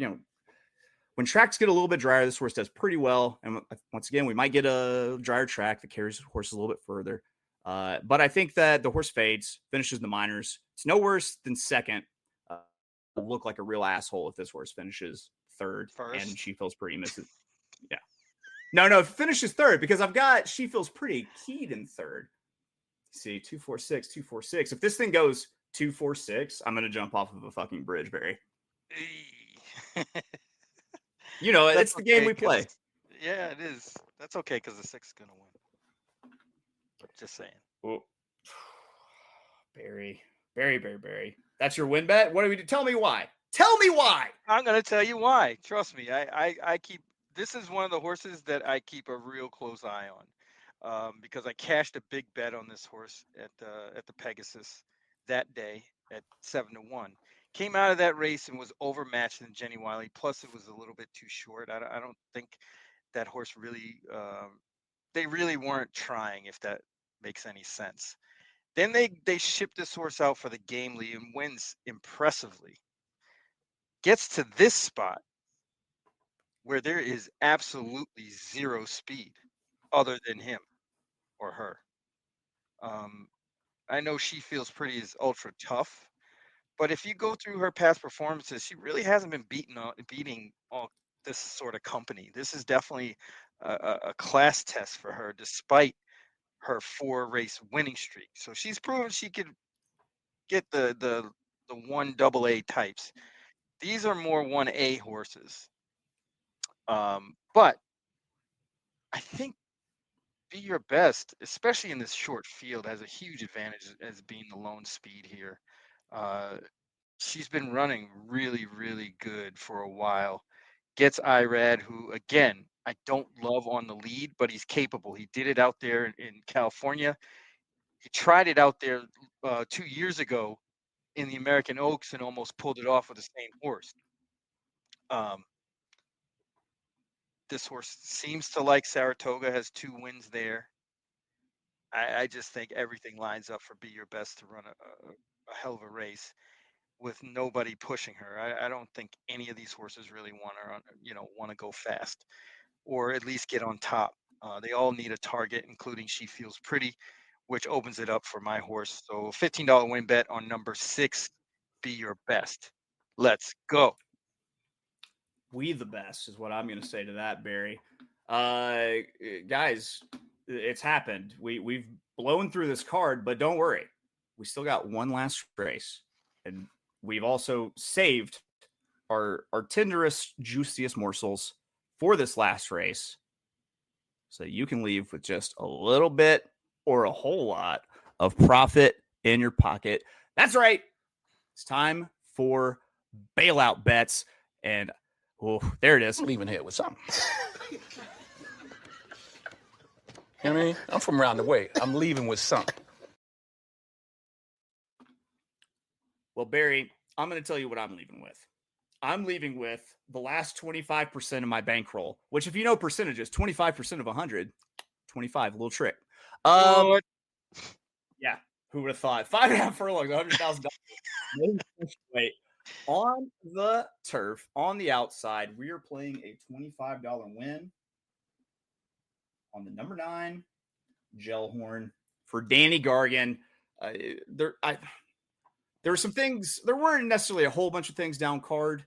when tracks get a little bit drier, this horse does pretty well. And once again, we might get a drier track that carries the horse a little bit further. But I think that the horse fades, finishes the minors. It's no worse than second. Will look like a real asshole if this horse finishes third and She Feels Pretty misses. Yeah. No, if it finishes third, because I've got She Feels Pretty keyed in third. See, 246, 246. If this thing goes 246, I'm gonna jump off of a fucking bridge, Barry. You know, it's the game we play. Yeah, it is. That's okay because the 6 is gonna win. Just saying. Oh. Barry. That's your win bet? What do we do? Tell me why. Tell me why. I'm gonna tell you why. Trust me. I keep. This is one of the horses that I keep a real close eye on, because I cashed a big bet on this horse at the Pegasus that day at 7-1. Came out of that race and was overmatched in Jenny Wiley. Plus, it was a little bit too short. I don't think that horse really. They really weren't trying, if that makes any sense. Then they ship this horse out for the Gamble and wins impressively. Gets to this spot where there is absolutely zero speed other than him or her. I know She Feels Pretty is ultra tough, but if you go through her past performances, she really hasn't been beating all this sort of company. This is definitely a class test for her, despite her 4-race winning streak. So she's proven she could get the 1 AA types. These are more 1A horses. But I think Be Your Best, especially in this short field, has a huge advantage as being the lone speed here. She's been running really, really good for a while. Gets Irad, who, again, I don't love on the lead, but he's capable. He did it out there in California. He tried it out there 2 years ago in the American Oaks and almost pulled it off with the same horse. This horse seems to like Saratoga, has 2 wins there. I just think everything lines up for Be Your Best to run a hell of a race with nobody pushing her. I don't think any of these horses really want to go fast or at least get on top. They all need a target, including She Feels Pretty, which opens it up for my horse. So $15 win bet on number 6, Be Your Best. Let's go. We the best is what I'm going to say to that, Barry. Guys, it's happened. We've blown through this card, but don't worry. We still got one last race. And we've also saved our tenderest, juiciest morsels for this last race. So you can leave with just a little bit or a whole lot of profit in your pocket. That's right. It's time for bailout bets. And there it is. I'm leaving here with something. You know what I mean? I'm from around the way. I'm leaving with something. Well, Barry, I'm going to tell you what I'm leaving with. I'm leaving with the last 25% of my bankroll, which, if you know percentages, 25% of 100, 25, little trick. Yeah, who would have thought? 5.5 furlongs, $100,000. Wait. On the turf, on the outside, we are playing a $25 win on the number 9 Gellhorn for Danny Gargan. There were some things. There weren't necessarily a whole bunch of things down card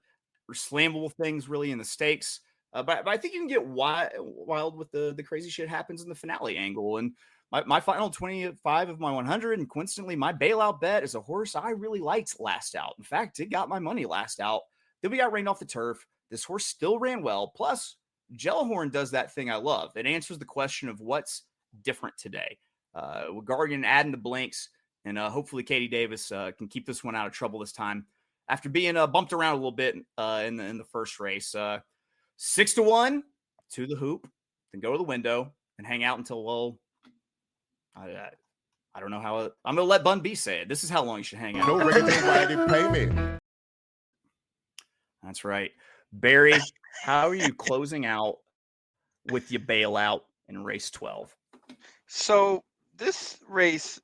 or slammable things really in the stakes. But I think you can get wild with the crazy shit happens in the finale angle. And my final 25 of my 100, and coincidentally, my bailout bet is a horse I really liked last out. In fact, it got my money last out. Then we got rained off the turf. This horse still ran well. Plus, Gellhorn does that thing I love. It answers the question of what's different today. With Gargan adding the blinks, and hopefully Katie Davis can keep this one out of trouble this time after being bumped around a little bit in the first race. 6-1 to the hoop, then go to the window and hang out until, I don't know how. I'm going to let Bun B say it. This is how long you should hang out. No regular payment. That's right. Barry, how are you closing out with your bailout in race 12? So this race,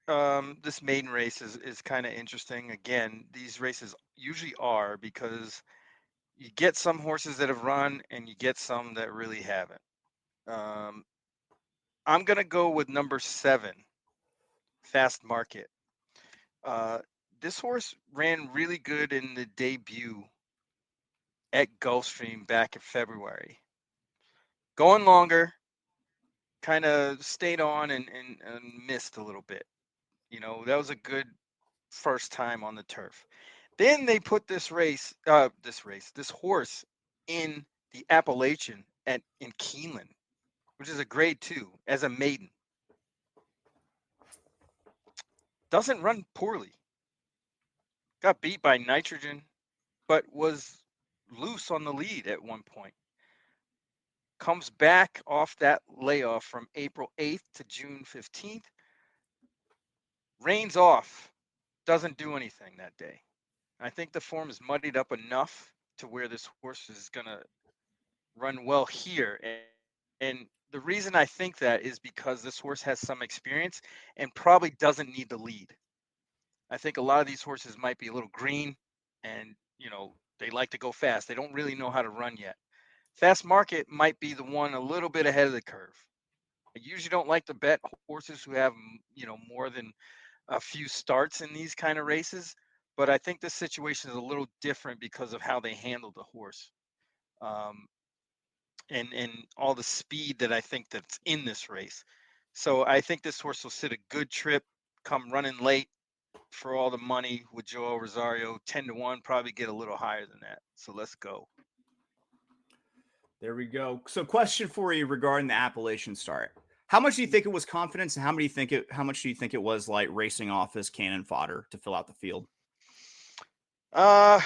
this maiden race is kind of interesting. Again, these races usually are because you get some horses that have run and you get some that really haven't. I'm going to go with number 7, Fast Market. This horse ran really good in the debut at Gulfstream back in February. Going longer, kind of stayed on and missed a little bit. That was a good first time on the turf. Then they put this horse in the Appalachian in Keeneland, which is a grade 2 as a maiden. Doesn't run poorly. Got beat by Nitrogen, but was loose on the lead at one point. Comes back off that layoff from April 8th to June 15th. Rains off. Doesn't do anything that day. I think the form is muddied up enough to where this horse is going to run well here. And the reason I think that is because this horse has some experience and probably doesn't need the lead. I think a lot of these horses might be a little green and, they like to go fast. They don't really know how to run yet. Fast Market might be the one a little bit ahead of the curve. I usually don't like to bet horses who have, more than a few starts in these kind of races. But I think this situation is a little different because of how they handled the horse. And all the speed that I think that's in this race. So I think this horse will sit a good trip, come running late for all the money with Joel Rosario, 10-1, probably get a little higher than that. So let's go. There we go. So question for you regarding the Appalachian start. How much do you think it was confidence, and how much do you think it was like racing off as cannon fodder to fill out the field? Terra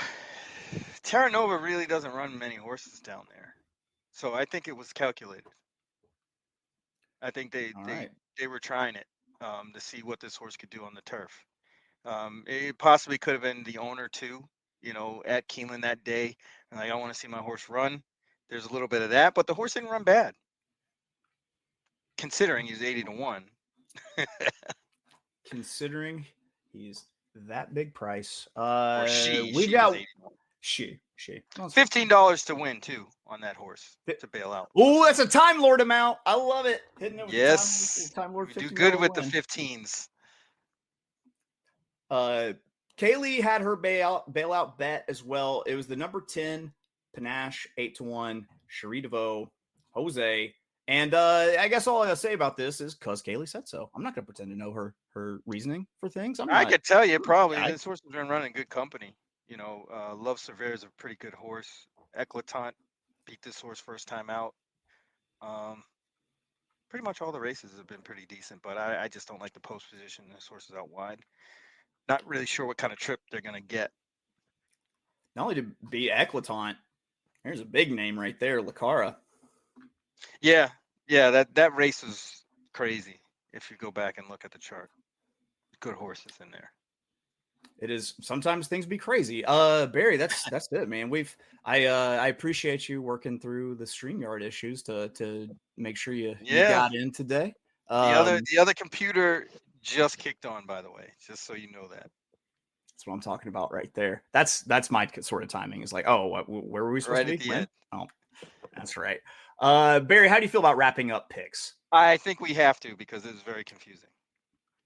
Nova really doesn't run many horses down there. So I think it was calculated. I think they were trying it to see what this horse could do on the turf. It possibly could have been the owner too, at Keeneland that day. And I want to see my horse run. There's a little bit of that, but the horse didn't run bad. Considering he's 80-1. Considering he's that big price. We got she. $15 to win too on that horse to bail out. Oh, that's a Time Lord amount. I love it. Hitting it with yes, Time Lord. We do good with the 15s. Kaylie had her bailout bet as well. It was the number 10 Panache 8-1, Cherie DeVoe, Jose. And I guess all I gotta say about this is because Kaylie said so. I'm not gonna pretend to know her reasoning for things. I could tell you probably this horse has been running good company. Love Severe is a pretty good horse. Eclatant beat this horse first time out. Pretty much all the races have been pretty decent, but I just don't like the post position. This horse is out wide. Not really sure what kind of trip they're gonna get. Not only to be Eclatant, there's a big name right there, Lucara. Yeah, that race was crazy. If you go back and look at the chart, good horses in there. It is. Sometimes things be crazy. Barry, that's it, man. I appreciate you working through the StreamYard issues to make sure you got in today. The other computer just kicked on, by the way, just so you know that. That's what I'm talking about right there. That's my sort of timing. Is like, oh, where were we supposed to be? When? Oh, that's right. Barry, how do you feel about wrapping up picks? I think we have to because it is very confusing.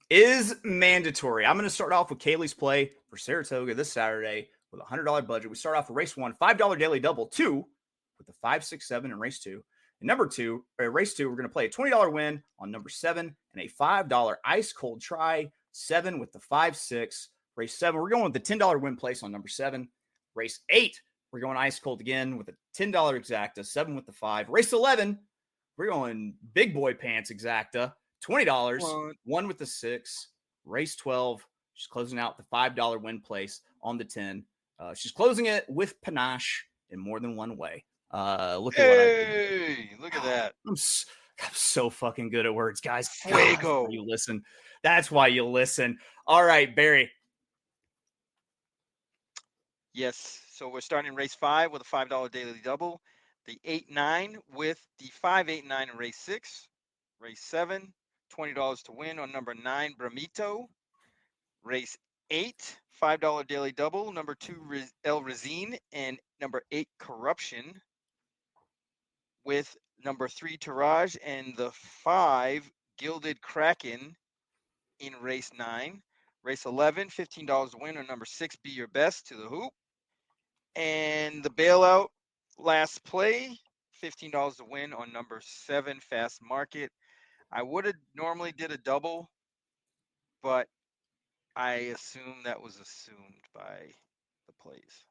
Is mandatory. I'm going to start off with Kaylie's play for Saratoga this Saturday with a $100 budget. We start off with race 1, $5 daily double, 2 with the 5, 6, 7 in race 2. And number 2, race 2, we're going to play a $20 win on number 7 and a $5 ice cold try, 7 with the 5, 6. Race 7, we're going with the $10 win place on number 7. Race 8, we're going ice cold again with a $10 exacta, 7 with the 5. Race 11, we're going big boy pants exacta, $20, 1 with the 6. Race 12, she's closing out the $5 win place on the 10. She's closing it with panache in more than one way. Look at what I did. Look at that. I'm so fucking good at words, guys. Fuego. You listen. That's why you listen. All right, Barry. Yes. So we're starting race 5 with a $5 daily double. The 8-9 with the 5-8-9 in race 6. Race 7, $20 to win on number 9, Bramito. Race 8, $5 daily double. Number 2, El Razine, and number 8, Corruption. With number 3, Taraj, and the 5, Gilded Kraken in race 9. Race 11, $15 to win on number 6, Be Your Best to the Hoop. And the bailout last play $15 to win on number 7 Fast Market. I would have normally did a double, but I assume that was assumed by the plays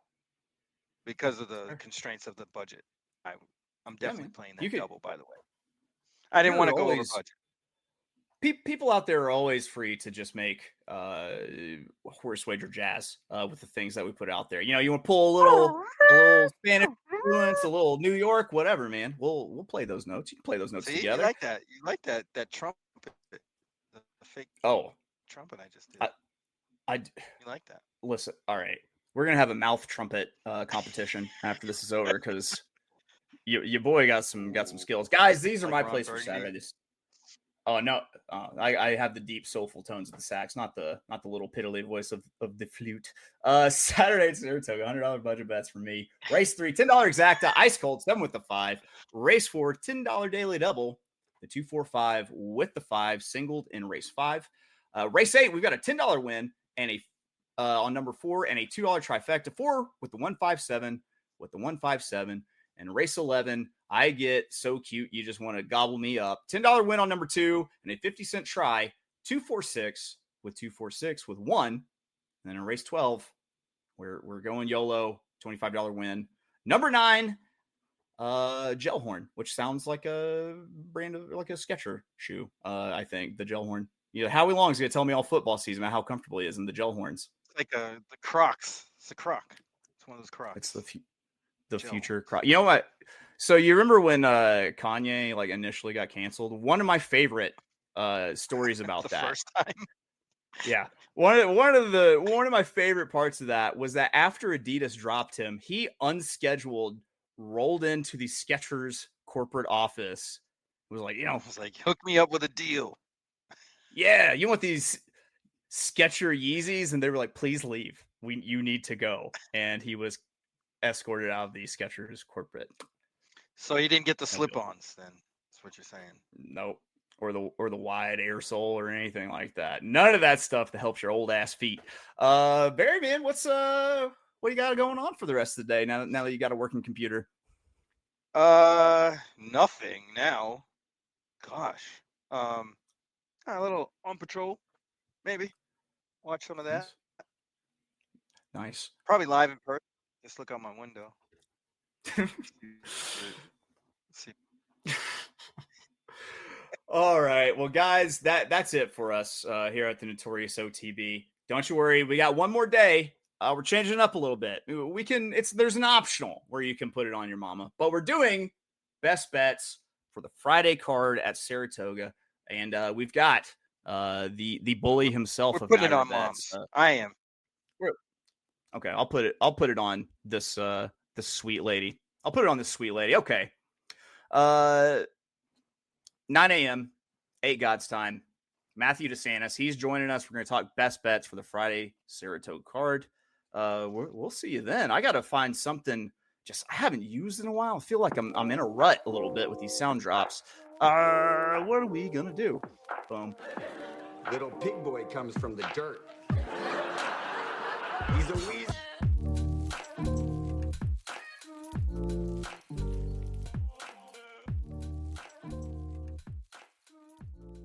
because of the constraints of the budget. I'm definitely playing that double, by the way. I didn't want to go over budget. People out there are always free to just make horse wager jazz with the things that we put out there. You know, you want to pull a little Spanish influence, a little New York, whatever, man. We'll play those notes. You can play those notes together. You like that? You like that trumpet? The fake trumpet I just did. You like that? Listen, all right. We're gonna have a mouth trumpet competition after this is over because your boy got some skills, guys. These are my plays for Saturday. Oh no, I have the deep, soulful tones of the sax, not the little piddly voice of the flute. Saturday at Saratoga, $100 budget bets for me. Race 3, $10 exacta, ice cold, 7 with the 5. Race 4, $10 daily double, the 2-4-5 with the 5, singled in race 5. Race 8, we've got a $10 win and a on number 4 and a $2 trifecta, 4 with the 157 with the 157. And race 11, I get so cute, you just want to gobble me up. $10 win on number 2 and a 50-cent try, 2-4-6 with 2-4-6 with 1. And then in race 12, we're going YOLO, $25 win. Number 9, gel horn, which sounds like a brand of like a Sketcher shoe. I think the gel horn. You know, Howie Long's gonna tell me all football season about how comfortable he is in the gel horns. It's like the Crocs. It's a Croc. It's one of those Crocs. It's the future Croc. You know what? So you remember when Kanye like initially got canceled? One of my favorite stories about that. First time. Yeah. One of my favorite parts of that was that after Adidas dropped him, he unscheduled rolled into the Skechers corporate office. Was like, hook me up with a deal. Yeah, you want these Sketcher Yeezys? And they were like, please leave. You need to go. And he was escorted out of the Skechers corporate. So he didn't get the slip-ons then. That's what you're saying. Nope. Or the wide air sole or anything like that. None of that stuff that helps your old ass feet. Barry, man, what you got going on for the rest of the day now that you got a working computer? Nothing now. Gosh. A little On Patrol, maybe. Watch some of that. Nice. Probably live in person. Just look out my window. See. All right. Well, guys, that's it for us here at the Notorious OTB. Don't you worry. We got one more day. We're changing it up a little bit. There's an optional where you can put it on your mama, but we're doing best bets for the Friday card at Saratoga. And we've got the bully himself. We're putting it on moms. I am. Okay, I'll put it on this sweet lady. I'll put it on this sweet lady. Okay. 9 a.m., 8 God's time. Matthew DeSantis, he's joining us. We're going to talk best bets for the Friday Saratoga card. We'll see you then. I got to find something I haven't used in a while. I feel like I'm in a rut a little bit with these sound drops. What are we going to do? Boom. Little pig boy comes from the dirt. He's a weasel.